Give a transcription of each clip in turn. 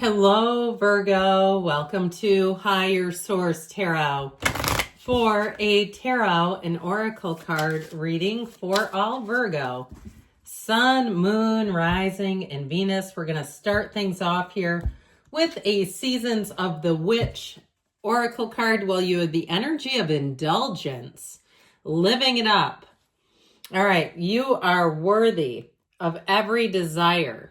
Hello, Virgo. Welcome to Higher Source Tarot for a tarot and oracle card reading for all Virgo. Sun, Moon, Rising, and Venus. We're going to start things off here with a Seasons of the Witch oracle card. Well, you have the energy of indulgence, living it up. All right, you are worthy of every desire.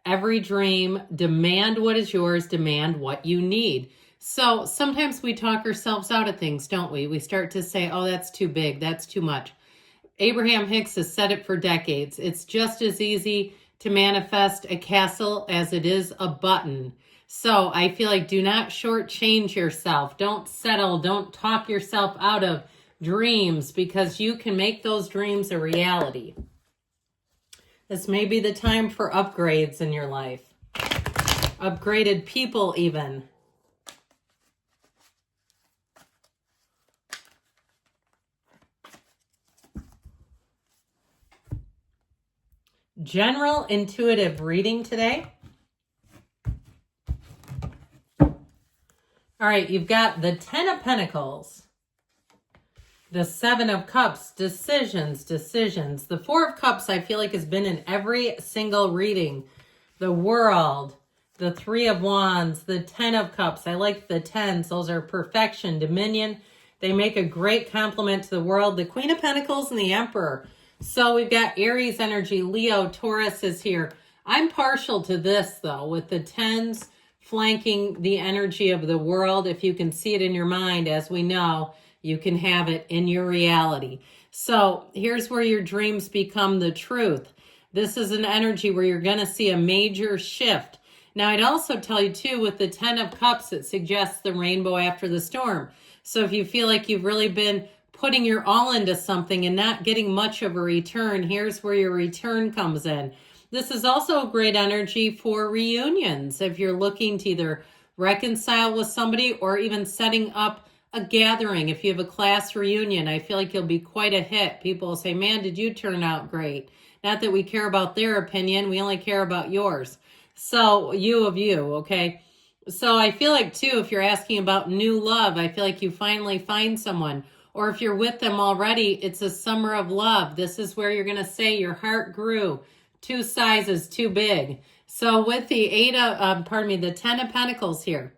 Every dream. Demand what is yours, demand what you need. So sometimes we talk ourselves out of things, don't we? We start to say, oh, that's too big, that's too much. Abraham Hicks has said it for decades. It's just as easy to manifest a castle as it is a button. So I feel like do not shortchange yourself. Don't settle. Don't talk yourself out of dreams, because you can make those dreams a reality. This may be the time for upgrades in your life. Upgraded people even. General intuitive reading today. All right, you've got the 10 of Pentacles. The 7 of Cups, decisions. The 4 of Cups, I feel like, has been in every single reading. The World, the 3 of Wands, the 10 of Cups. I like the 10s. Those are perfection, dominion. They make a great complement to the World. The Queen of Pentacles and the Emperor. So we've got Aries energy, Leo, Taurus is here. I'm partial to this, though, with the 10s flanking the energy of the World. If you can see it in your mind, as we know, you can have it in your reality. So here's where your dreams become the truth. This is an energy where you're going to see a major shift. Now, I'd also tell you, too, with the 10 of Cups, it suggests the rainbow after the storm. So if you feel like you've really been putting your all into something and not getting much of a return, here's where your return comes in. This is also a great energy for reunions. If you're looking to either reconcile with somebody or even setting up a gathering. If you have a class reunion, I feel like you'll be quite a hit. People will say, man, did you turn out great? Not that we care about their opinion. We only care about yours. So you of you, okay? So I feel like, too, if you're asking about new love, I feel like you finally find someone. Or if you're with them already, it's a summer of love. This is where you're going to say your heart grew 2 sizes too big. So with the the 10 of Pentacles here,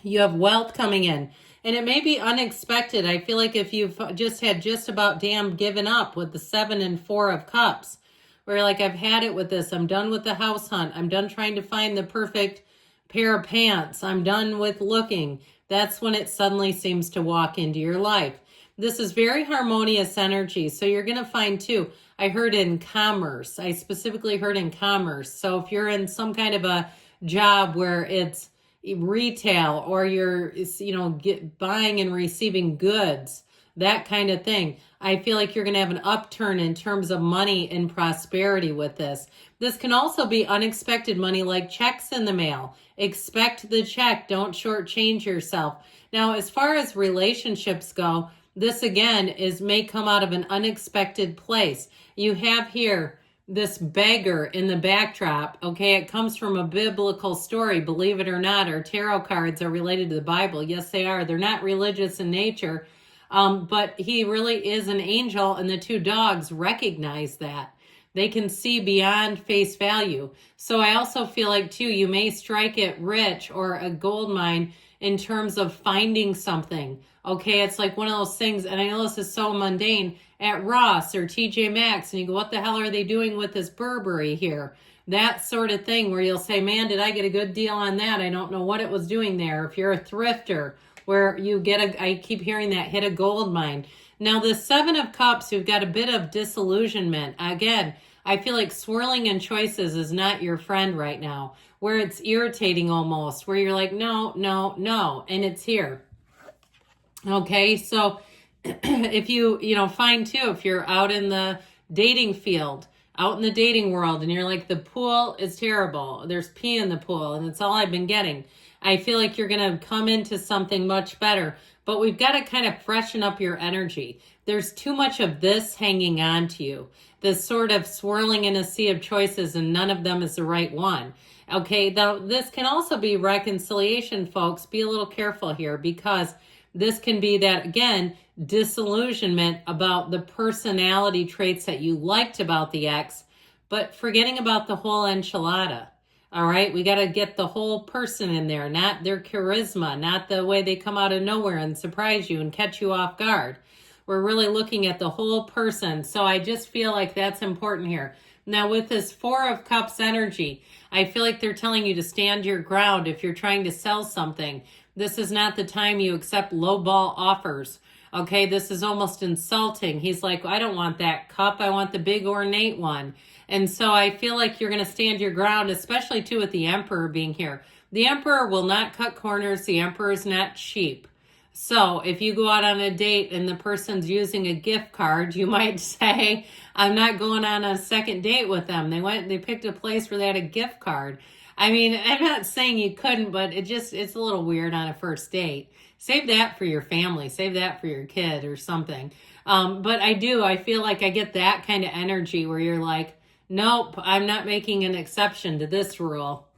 you have wealth coming in. And it may be unexpected. I feel like if you've just had just about damn given up with the 7 and 4 of Cups, where you're like, I've had it with this. I'm done with the house hunt. I'm done trying to find the perfect pair of pants. I'm done with looking. That's when it suddenly seems to walk into your life. This is very harmonious energy. So you're going to find, too, I heard in commerce. I specifically heard in commerce. So if you're in some kind of a job where it's retail, or you're, buying and receiving goods, that kind of thing, I feel like you're going to have an upturn in terms of money and prosperity with this. This can also be unexpected money, like checks in the mail. Expect the check. Don't shortchange yourself. Now, as far as relationships go, this again may come out of an unexpected place. You have here this beggar in the backdrop, okay? It comes from a biblical story, believe it or not. Our tarot cards are related to the Bible. Yes, they are. They're not religious in nature, but he really is an angel, and the 2 dogs recognize that. They can see beyond face value. So I also feel like, too, you may strike it rich or a gold mine in terms of finding something, okay? It's like one of those things, and I know this is so mundane, at Ross or TJ Maxx, and you go, what the hell are they doing with this Burberry here? That sort of thing where you'll say, man, did I get a good deal on that? I don't know what it was doing there. If you're a thrifter, where you get I keep hearing that, hit a gold mine. Now, the 7 of Cups, you've got a bit of disillusionment. Again, I feel like swirling in choices is not your friend right now, where it's irritating almost, where you're like, no, and it's here. Okay, so if you find, too, if you're out in the dating field, out in the dating world and you're like, the pool is terrible. There's pee in the pool and it's all I've been getting. I feel like you're going to come into something much better, but we've got to kind of freshen up your energy. There's too much of this hanging on to you, this sort of swirling in a sea of choices, and none of them is the right one. Okay, now this can also be reconciliation, folks. Be a little careful here, because this can be that, again, disillusionment about the personality traits that you liked about the ex, but forgetting about the whole enchilada. All right, we got to get the whole person in there, not their charisma, not the way they come out of nowhere and surprise you and catch you off guard. We're really looking at the whole person. So I just feel like that's important here. Now with this Four of Cups energy, I feel like they're telling you to stand your ground if you're trying to sell something. This is not the time you accept lowball offers. Okay, this is almost insulting. He's like, I don't want that cup. I want the big ornate one. And so I feel like you're going to stand your ground, especially too with the Emperor being here. The Emperor will not cut corners. The Emperor is not cheap. So if you go out on a date and the person's using a gift card, you might say, I'm not going on a second date with them. They picked a place where they had a gift card. I mean, I'm not saying you couldn't, but it's a little weird on a first date. Save that for your family. Save that for your kid or something. But I feel like I get that kind of energy where you're like, nope, I'm not making an exception to this rule.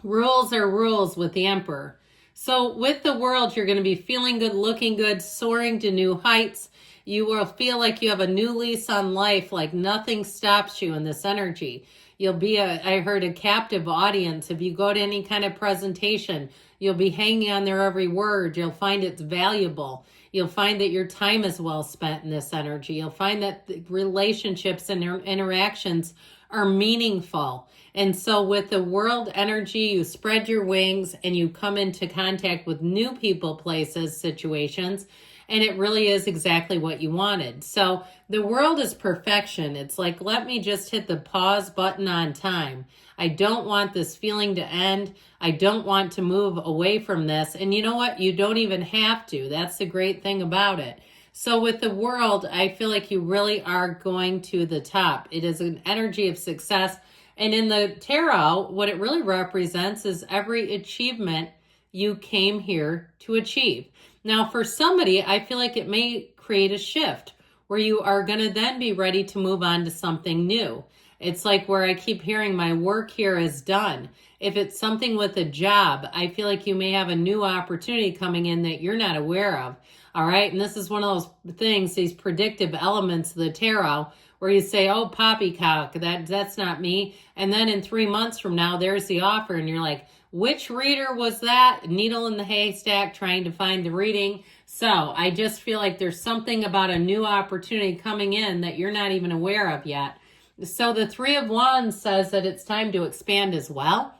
Rules are rules with the Emperor. So with the World, you're going to be feeling good, looking good, soaring to new heights. You will feel like you have a new lease on life, like nothing stops you in this energy. You'll be I heard a captive audience. If you go to any kind of presentation, you'll be hanging on their every word. You'll find it's valuable. You'll find that your time is well spent in this energy. You'll find that the relationships and interactions are meaningful. And so with the World energy, you spread your wings and you come into contact with new people, places, situations, and it really is exactly what you wanted. So the World is perfection. It's like, let me just hit the pause button on time. I don't want this feeling to end. I don't want to move away from this. And you know what? You don't even have to. That's the great thing about it. So with the World, I feel like you really are going to the top. It is an energy of success. And in the tarot, what it really represents is every achievement you came here to achieve. Now, for somebody, I feel like it may create a shift where you are going to then be ready to move on to something new. It's like where I keep hearing my work here is done. If it's something with a job, I feel like you may have a new opportunity coming in that you're not aware of. All right. And this is one of those things, these predictive elements of the tarot, where you say, oh, poppycock, that's not me. And then in 3 months from now, there's the offer. And you're like, which reader was that? Needle in the haystack, trying to find the reading. So I just feel like there's something about a new opportunity coming in that you're not even aware of yet. So the Three of Wands says that it's time to expand as well.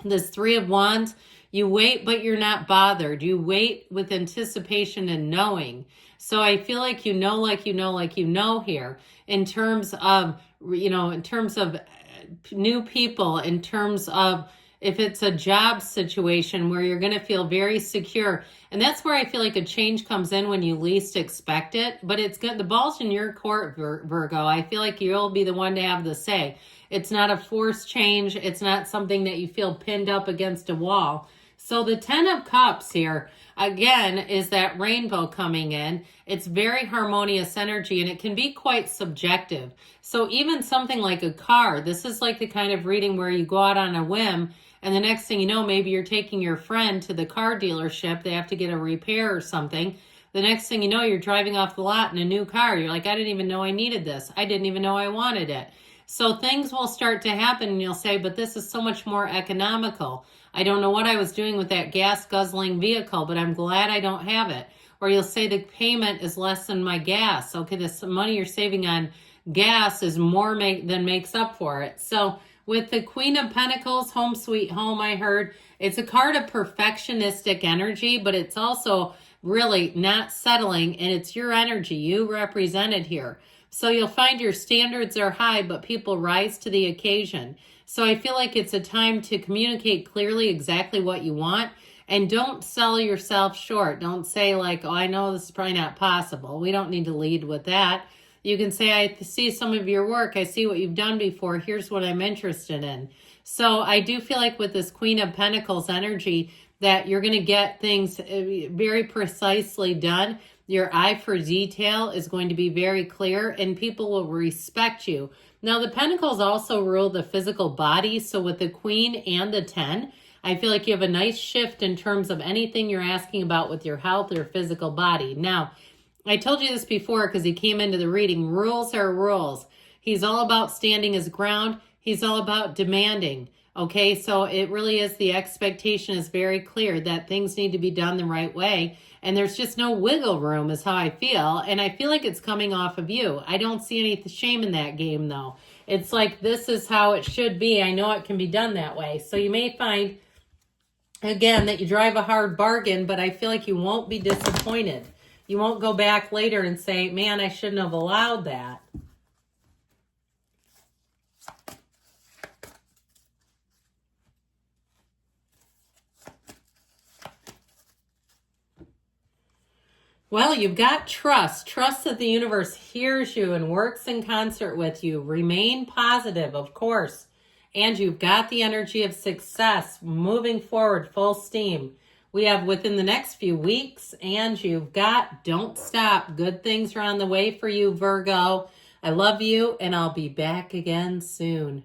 This Three of Wands, you wait, but you're not bothered. You wait with anticipation and knowing. So I feel like you know here in terms of, new people, in terms of if it's a job situation where you're going to feel very secure. And that's where I feel like a change comes in when you least expect it. But it's good. The ball's in your court, Virgo. I feel like you'll be the one to have the say. It's not a forced change. It's not something that you feel pinned up against a wall. So the Ten of Cups here, again, is that rainbow coming in. It's very harmonious energy, and it can be quite subjective. So even something like a car, this is like the kind of reading where you go out on a whim, and the next thing you know, maybe you're taking your friend to the car dealership. They have to get a repair or something. The next thing you know, you're driving off the lot in a new car. You're like, I didn't even know I needed this. I didn't even know I wanted it. So things will start to happen, and you'll say, but this is so much more economical. I don't know what I was doing with that gas-guzzling vehicle, but I'm glad I don't have it. Or you'll say the payment is less than my gas. Okay, this money you're saving on gas is more than makes up for it. So with the Queen of Pentacles, home sweet home, I heard, it's a card of perfectionistic energy, but it's also really not settling, and it's your energy. You represent it here. So you'll find your standards are high, but people rise to the occasion. So I feel like it's a time to communicate clearly exactly what you want, and don't sell yourself short. Don't say like, oh, I know this is probably not possible. We don't need to lead with that. You can say, I see some of your work. I see what you've done before. Here's what I'm interested in. So I do feel like with this Queen of Pentacles energy that you're going to get things very precisely done. Your eye for detail is going to be very clear and people will respect you. Now, the Pentacles also rule the physical body. So with the Queen and the 10, I feel like you have a nice shift in terms of anything you're asking about with your health or physical body. Now, I told you this before because he came into the reading. Rules are rules. He's all about standing his ground. He's all about demanding. Okay, so it really is, the expectation is very clear that things need to be done the right way. And there's just no wiggle room is how I feel. And I feel like it's coming off of you. I don't see any shame in that game though. It's like, this is how it should be. I know it can be done that way. So you may find, again, that you drive a hard bargain, but I feel like you won't be disappointed. You won't go back later and say, man, I shouldn't have allowed that. Well, you've got trust. Trust that the universe hears you and works in concert with you. Remain positive, of course. And you've got the energy of success, moving forward full steam. We have within the next few weeks, and you've got don't stop. Good things are on the way for you, Virgo. I love you, and I'll be back again soon.